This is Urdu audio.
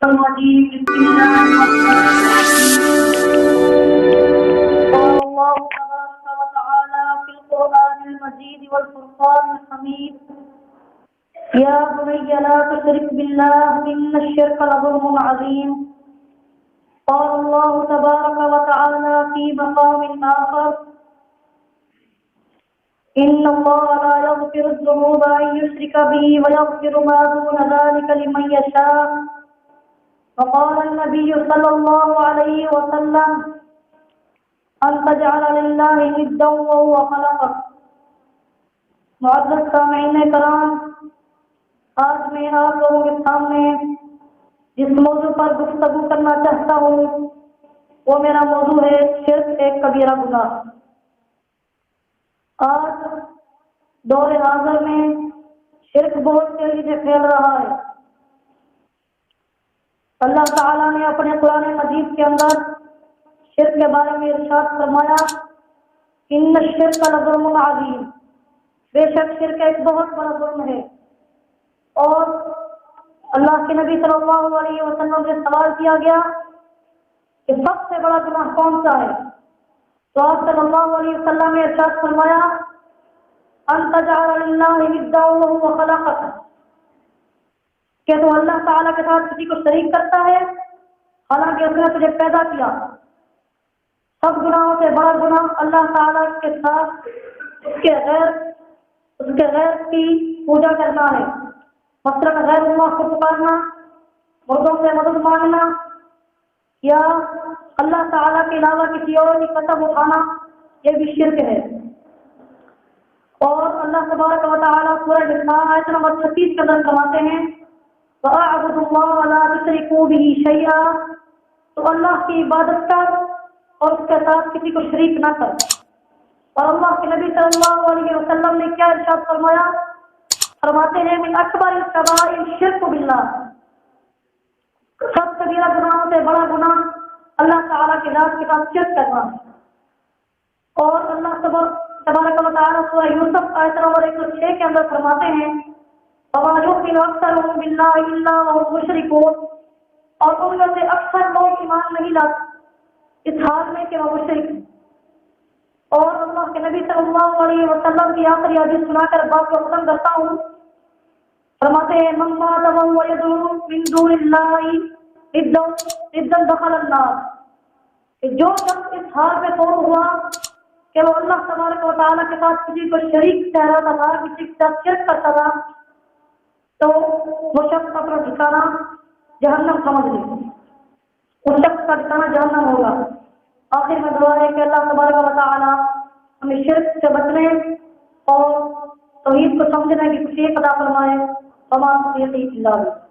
الرجيم بسم الله الرحمن الرحيم قال الله تبارك وتعالى في القرآن المجيد والفرقان الحميد يا بني لا تشرك بالله إن الشرك لظلم عظيم قال الله تبارك وتعالى في مقام آخر إن الله لا يغفر الذنوب أن يشرك به ويغفر ما دون ذلك لمن يشاء وقال النبي صلى الله عليه وسلم أن تجعل لله ندا وهو خلقك. معزز سامعین کرام، آج میں آپ لوگوں کے سامنے جس موضوع پر گفتگو کرنا چاہتا ہوں وہ میرا موضوع ہے شرک ایک کبیرہ گناہ۔ آج دور حاضر میں شرک بہت تیزی سے پھیل رہا ہے۔ اللہ تعالیٰ نے اپنے قرآن مجید کے اندر شرک کے بارے میں ارشاد فرمایا ان الشرک لظلم عظیم، بے شک شرک ایک بہت بڑا ظلم ہے۔ اور اللہ کے نبی صلی اللہ علیہ وسلم سے سوال کیا گیا کہ سب سے بڑا گناہ کون سا ہے؟ تو آپ صلی اللہ علیہ وسلم نے ارشاد فرمایا ان تجعل للہ ندا وهو خلقک، کہ تو اللہ تعالیٰ کے ساتھ کسی کو شریک کرتا ہے حالانکہ اس نے تجھے پیدا کیا۔ سب گناہوں سے بڑا گناہ اللہ تعالیٰ کے ساتھ اس کے غیر کی پوجا کرنا ہے، مثلاً غیر اللہ کو پکارنا، مردوں سے مدد مانگنا یا اللہ تعالیٰ کے علاوہ کسی اور کی قسم اٹھانا، یہ بھی شرک ہے۔ اور اللہ تبارک و تعالیٰ سورہ نساء آیت نمبر 36 کے اندر فرماتے ہیں وَأَعْبُدُوا اللَّهَ وَلَا تُشْرِكُوا بِهِ شَيْئًا، تو اللہ کی عبادت کر اور اس کے ساتھ کسی کو شریک نہ کر۔ اور اللہ کے نبی صلی اللہ علیہ وسلم نے کیا ارشاد فرمایا؟ فرماتے ہیں من اکبر الکبائر الشرک باللہ، سب کبیرہ گناہوں سے بڑا گناہ اللہ تعالیٰ کے ذات کے ساتھ شرک کرنا۔ اور اللہ تبارک و تعالیٰ سورہ یوسف آیت نمبر 106 کے اندر فرماتے ہیں وَمَا يُؤْمِنُ أَكْثَرُهُم بِاللَّهِ إِلَّا وَهُمْ مُشْرِكُونَ، اور ان میں سے اکثر لوگ ایمان نہیں لاتے اس حال میں کہ وہ مشرک ہیں۔ اور اللہ کے نبی صلی اللہ علیہ وسلم کی آخری حدیث سنا کر بات کو ختم کرتا ہوں۔ فرماتے ہیں من مات وهو يدعو من دون الله ندا دخل النار، کہ جو شخص اس حال میں فوت ہوا کہ وہ اللہ تبارک و تعالیٰ کے ساتھ کسی کو شریک ٹھہراتا تھا، کسی کے ساتھ شرک کرتا تھا، تو وہ شخص اپنا ٹھکانہ جہنم سمجھ لے، اس شخص کا ٹھکانہ جہنم ہوگا۔ آخر میں دعا ہے کہ اللہ تبارک و تعالیٰ ہمیں شرک سے بچنے اور توحید کو سمجھنے کی توفیق عطا فرمائے۔ وما توفیقی الا باللہ۔